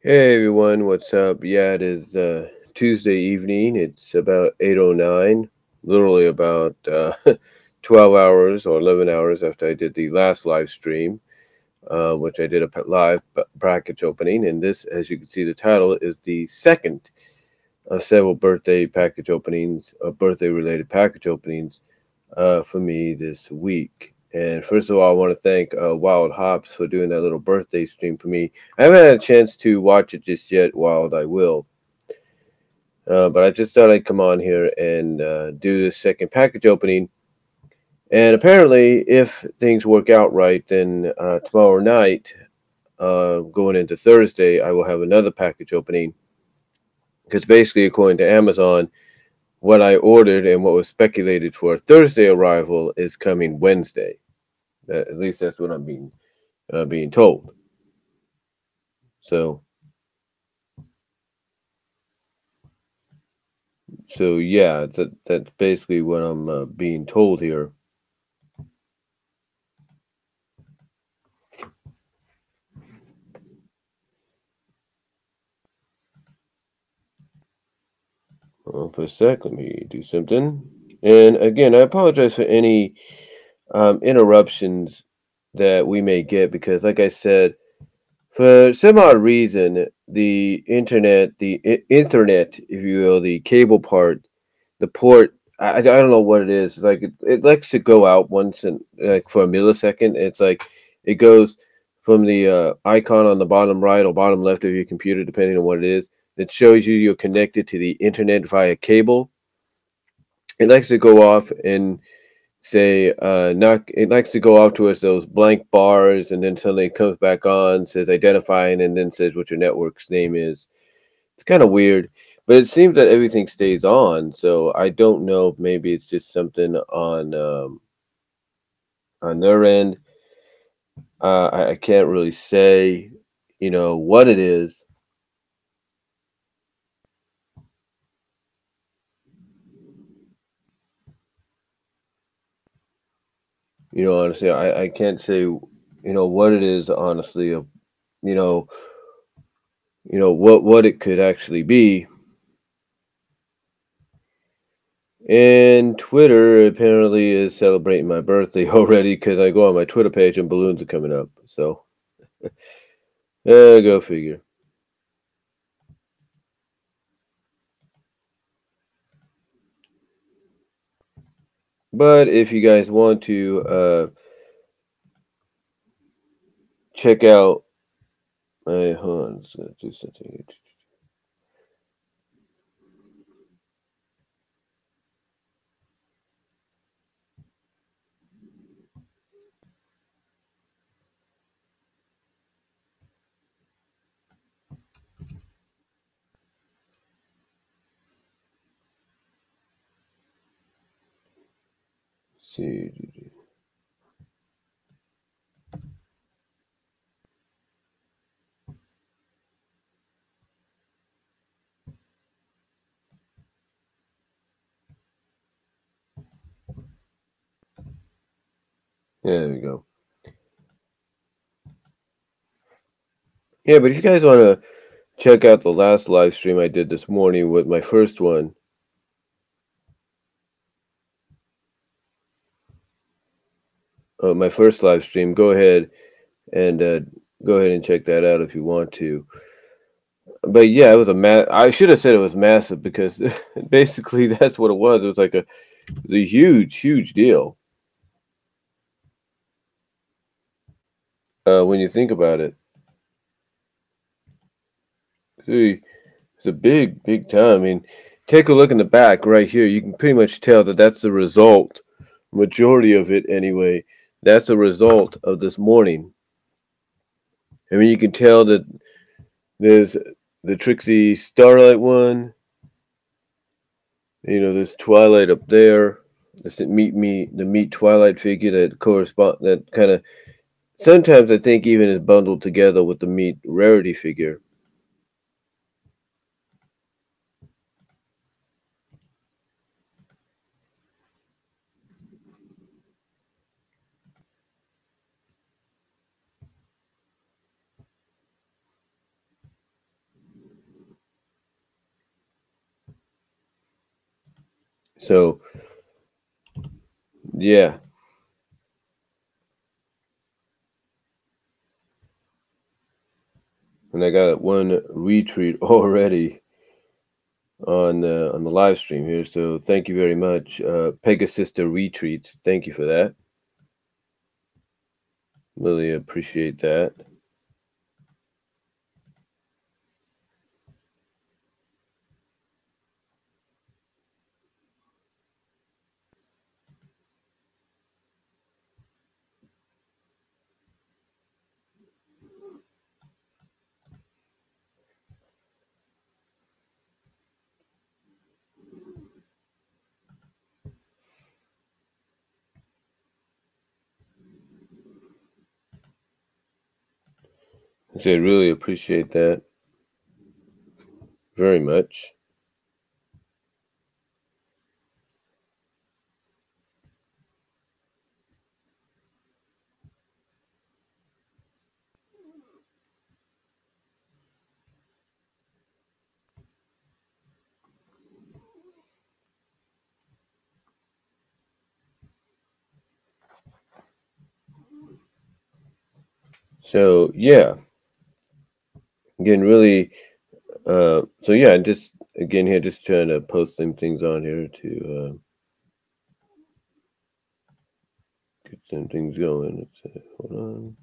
Hey everyone, what's up? Yeah, it is Tuesday evening. It's about 8:09, literally about 12 hours or 11 hours after I did the last live stream, which I did a live package opening. And this, as you can see, the title is the second of several birthday package openings, birthday related package openings for me this week. And first of all, I want to thank Wild Hops for doing that little birthday stream for me. I haven't had a chance to watch it just yet, Wild. I will. But I just thought I'd come on here and do this second package opening. And apparently, if things work out right, then tomorrow night, going into Thursday, I will have another package opening. Because basically, according to Amazon, what I ordered and what was speculated for a Thursday arrival is coming Wednesday. At least that's what I'm being told. So yeah, that's basically what I'm being told here. For a sec, let me do something. And again, I apologize for any interruptions that we may get because, like I said, for some odd reason, the internet, internet, if you will, the cable part, the port, I don't know what it is. Like it likes to go out once and like for a millisecond. It's like it goes from the icon on the bottom right or bottom left of your computer, depending on what it is. It shows you you're connected to the internet via cable. It likes to go off and say not. It likes to go off towards those blank bars, and then suddenly it comes back on, says identifying, and then says what your network's name is. It's kind of weird, but it seems that everything stays on. So I don't know if maybe it's just something on their end. I can't really say, what it is. Honestly, I can't say, what it is. Honestly, of you know, what it could actually be. And Twitter apparently is celebrating my birthday already because I go on my Twitter page and balloons are coming up. So, go figure. But if you guys want to check out my, hold on, let's do something. See, there we go. Yeah, but if you guys want to check out the last live stream I did this morning with my first one, my first live stream, and go ahead and check that out if you want to. But yeah, it was I should have said it was massive because basically that's what it was. It was like a huge, huge deal when you think about it. See, it's a big, big time. I mean, take a look in the back right here. You can pretty much tell that that's the result. Majority of it, anyway. That's a result of this morning. I mean, you can tell that there's the Trixie Starlight one. There's Twilight up there. This the meet Twilight figure that correspond that kind of sometimes I think even is bundled together with the meet Rarity figure. So yeah, and I got one retweet already on the live stream here. So thank you very much, Pegasister Retweets. Thank you for that. Really appreciate that. I really appreciate that very much. So yeah, again, really. So yeah, just again here, just trying to post some things on here to get some things going. Let's see. Hold on.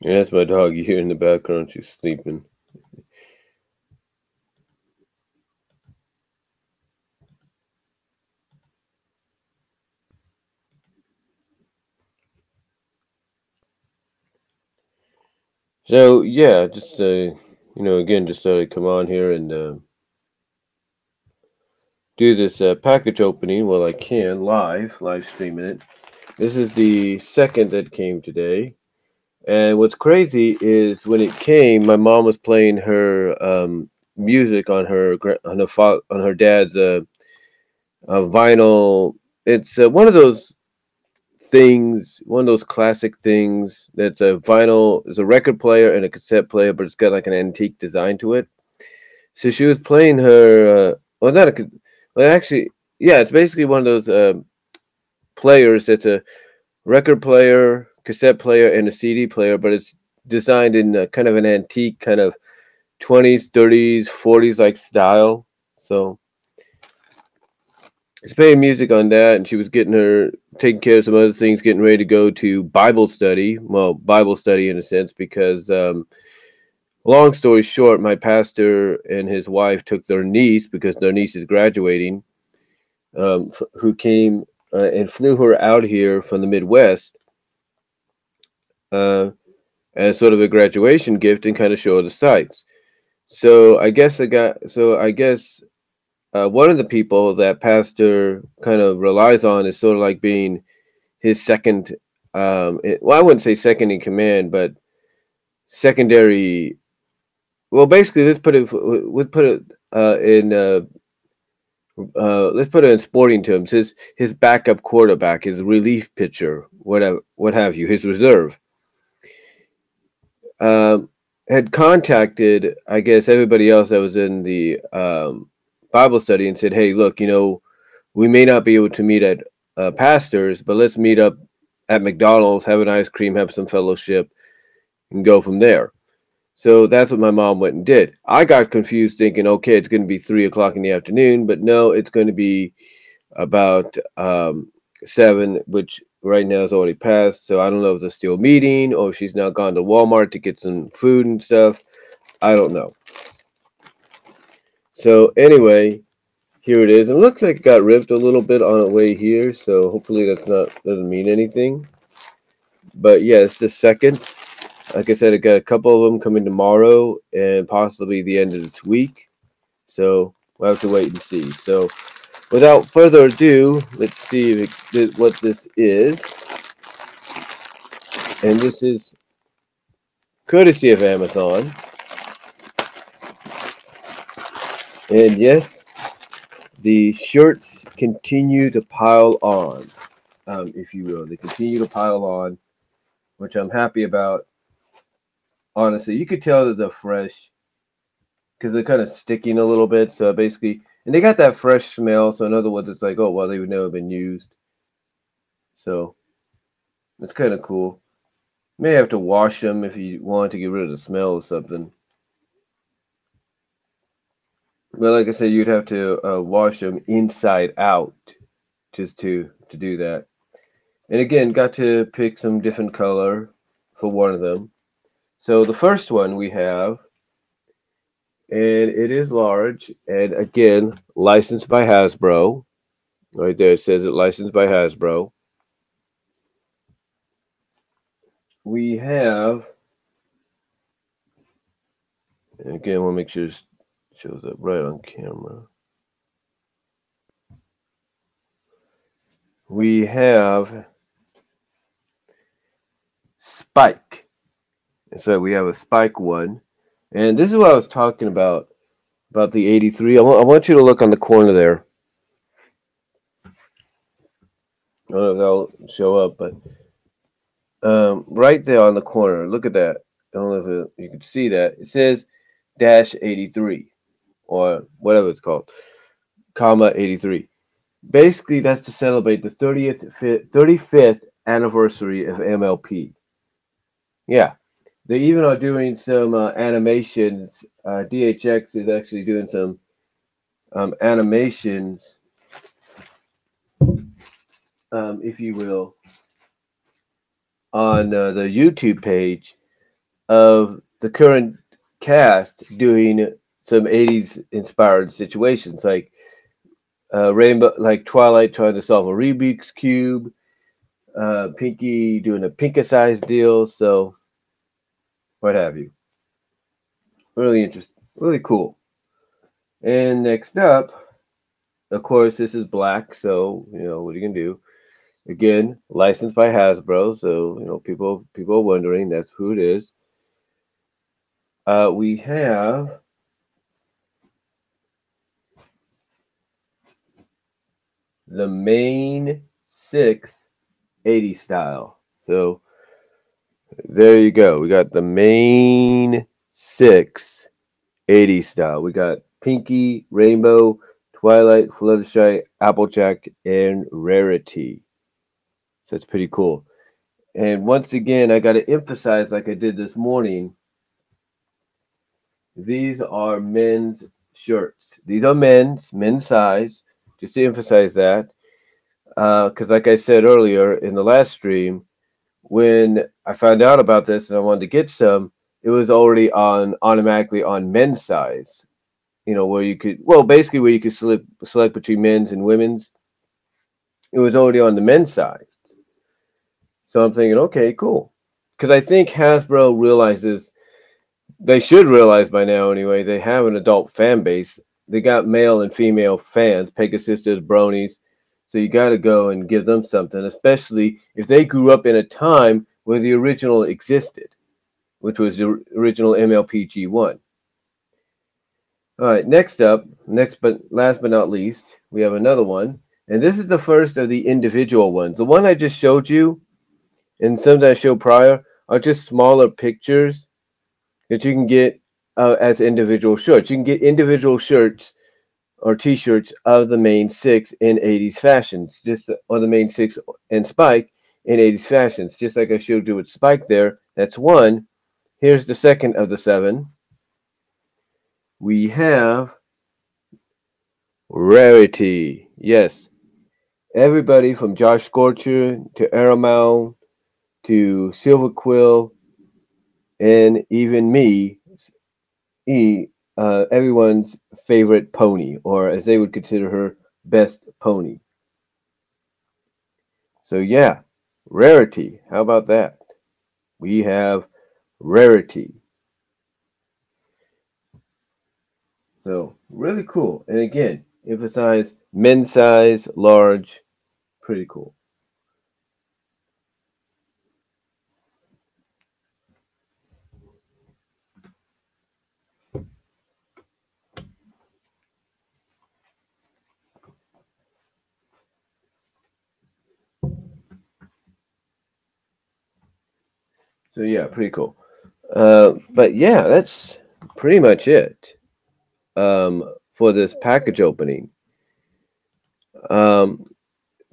Yeah, that's my dog. You hear in the background, she's sleeping. So yeah, just again, just thought I'd come on here and do this package opening while I can live streaming it. This is the second that came today, and what's crazy is when it came, my mom was playing her music on on her dad's vinyl. It's one of those things, one of those classic things that's a vinyl, it's a record player and a cassette player, but it's got like an antique design to it. So she was playing her, well, not a, well, actually, yeah, it's basically one of those players that's a record player, cassette player, and a CD player, but it's designed in kind of an antique, kind of 20s, 30s, 40s like style. So she's playing music on that, and she was getting her taking care of some other things, getting ready to go to Bible study. Well, Bible study in a sense, because long story short, my pastor and his wife took their niece because their niece is graduating, who came and flew her out here from the Midwest uh, as sort of a graduation gift and kind of show her the sights. So I guess one of the people that pastor kind of relies on is sort of like being his second. Well, I wouldn't say second in command, but secondary. Well, basically, let's put it in sporting terms. His backup quarterback, his relief pitcher, whatever, what have you, his reserve. Um, had contacted, I guess, everybody else that was in the Bible study and said, "Hey, look, we may not be able to meet at pastors, but let's meet up at McDonald's, have an ice cream, have some fellowship, and go from there." So that's what my mom went and did. I got confused thinking, okay, it's going to be 3 o'clock in the afternoon, but no, it's going to be about 7, which right now is already passed. So I don't know if they're still meeting or if she's now gone to Walmart to get some food and stuff. I don't know. So anyway, here it is. It looks like it got ripped a little bit on the way here, so hopefully doesn't mean anything. But yeah, it's the second. Like I said, I got a couple of them coming tomorrow and possibly the end of this week. So we'll have to wait and see. So without further ado, let's see what this is. And this is courtesy of Amazon. And yes, the shirts continue to pile on, if you will. They continue to pile on, which I'm happy about. Honestly, you could tell that they're fresh because they're kind of sticking a little bit. So basically, and they got that fresh smell. So in other words, it's like, oh, well, they've never been used. So it's kind of cool. May have to wash them if you want to get rid of the smell or something. But like I said, you'd have to wash them inside out just to do that. And again, got to pick some different color for one of them. So the first one we have, and it is large, and again, licensed by Hasbro. Right there, it says it licensed by Hasbro. We have, and again, I want to make sure it shows up right on camera. We have Spike. And so we have a Spike one. And this is what I was talking about the 83. I want you to look on the corner there. I don't know if that'll show up, but right there on the corner, look at that. I don't know if you can see that. It says -83 or whatever it's called, comma 83. Basically, that's to celebrate the 35th anniversary of MLP. Yeah, they even are doing some animations. DHX is actually doing some animations, if you will, on the YouTube page of the current cast doing some 80s inspired situations, like Rainbow, like Twilight trying to solve a Rubik's Cube, Pinky doing a Pinka-sized deal, so what have you. Really interesting, really cool. And next up, of course, this is black, so what are you gonna do? Again, licensed by Hasbro, so people are wondering that's who it is. We have the main 680 style. So there you go. We got the main 680 style. We got Pinky, Rainbow, Twilight, Fluttershy, Applejack, and Rarity. So it's pretty cool. And once again, I got to emphasize, like I did this morning, these are men's shirts. These are men's size, just to emphasize that. Because like I said earlier in the last stream, when I found out about this and I wanted to get some, it was already automatically on men's size. Where you could, basically where you could select between men's and women's. It was already on the men's side. So I'm thinking, okay, cool. Because I think Hasbro realizes, they should realize by now anyway, they have an adult fan base. They got male and female fans, Pegasisters, Bronies. So you got to go and give them something, especially if they grew up in a time where the original existed, which was the original MLP G1. All right, next up, last but not least, we have another one. And this is the first of the individual ones. The one I just showed you, and some that I showed prior, are just smaller pictures that you can get as individual shirts. You can get individual shirts or t-shirts of the main six in 80s fashions, just or the main six and Spike in 80s fashions, just like I showed you with Spike there. That's one. Here's the second of the seven. We have Rarity. Yes, everybody from Josh Scorcher to Aramount to Silver Quill and even me, everyone's favorite pony, or as they would consider her, best pony. So yeah, Rarity. How about that? We have Rarity. So really cool. And again, emphasize men's size, large, pretty cool. So yeah, pretty cool. But yeah, that's pretty much it for this package opening. Um,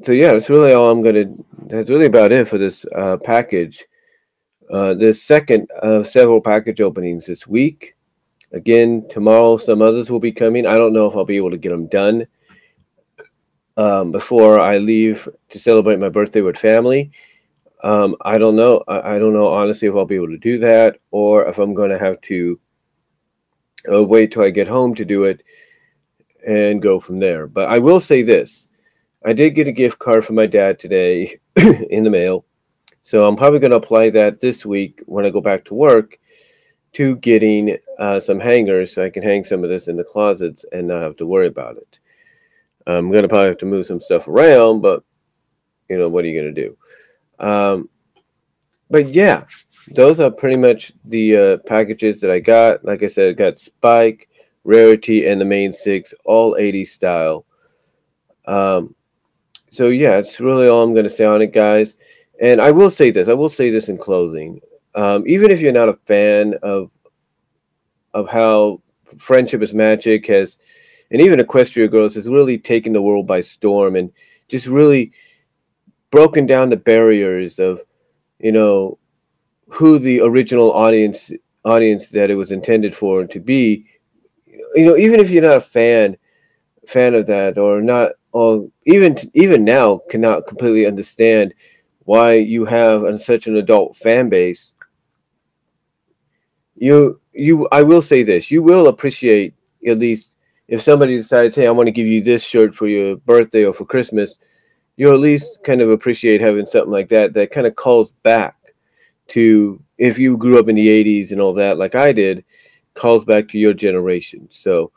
so yeah, that's really all I'm gonna. That's really about it for this package. This second of several package openings this week. Again, tomorrow some others will be coming. I don't know if I'll be able to get them done before I leave to celebrate my birthday with family. I don't know. I don't know honestly if I'll be able to do that or if I'm going to have to wait till I get home to do it and go from there. But I will say this: I did get a gift card from my dad today in the mail, so I'm probably going to apply that this week when I go back to work to getting some hangers so I can hang some of this in the closets and not have to worry about it. I'm going to probably have to move some stuff around, but what are you going to do? But yeah, those are pretty much the packages that I got. Like I said, I got Spike, Rarity, and the main six, all 80s style. Um, so yeah, it's really all I'm going to say on it, guys. And I will say this. I will say this in closing. Even if you're not a fan of how Friendship is Magic has, and even Equestria Girls has really taken the world by storm and just really broken down the barriers of you know who the original audience that it was intended for to be. Even if you're not a fan of that, or not, or even now cannot completely understand why you have such an adult fan base. I will say this: you will appreciate, at least if somebody decides, hey, I want to give you this shirt for your birthday or for Christmas. You'll at least kind of appreciate having something like that that kind of calls back to, if you grew up in the 80s and all that like I did, calls back to your generation. So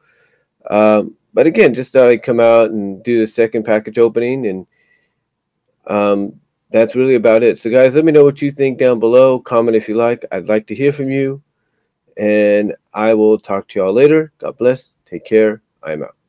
but again, just thought I'd come out and do the second package opening, and that's really about it. So guys, let me know what you think down below. Comment if you like. I'd like to hear from you, and I will talk to y'all later. God bless. Take care. I'm out.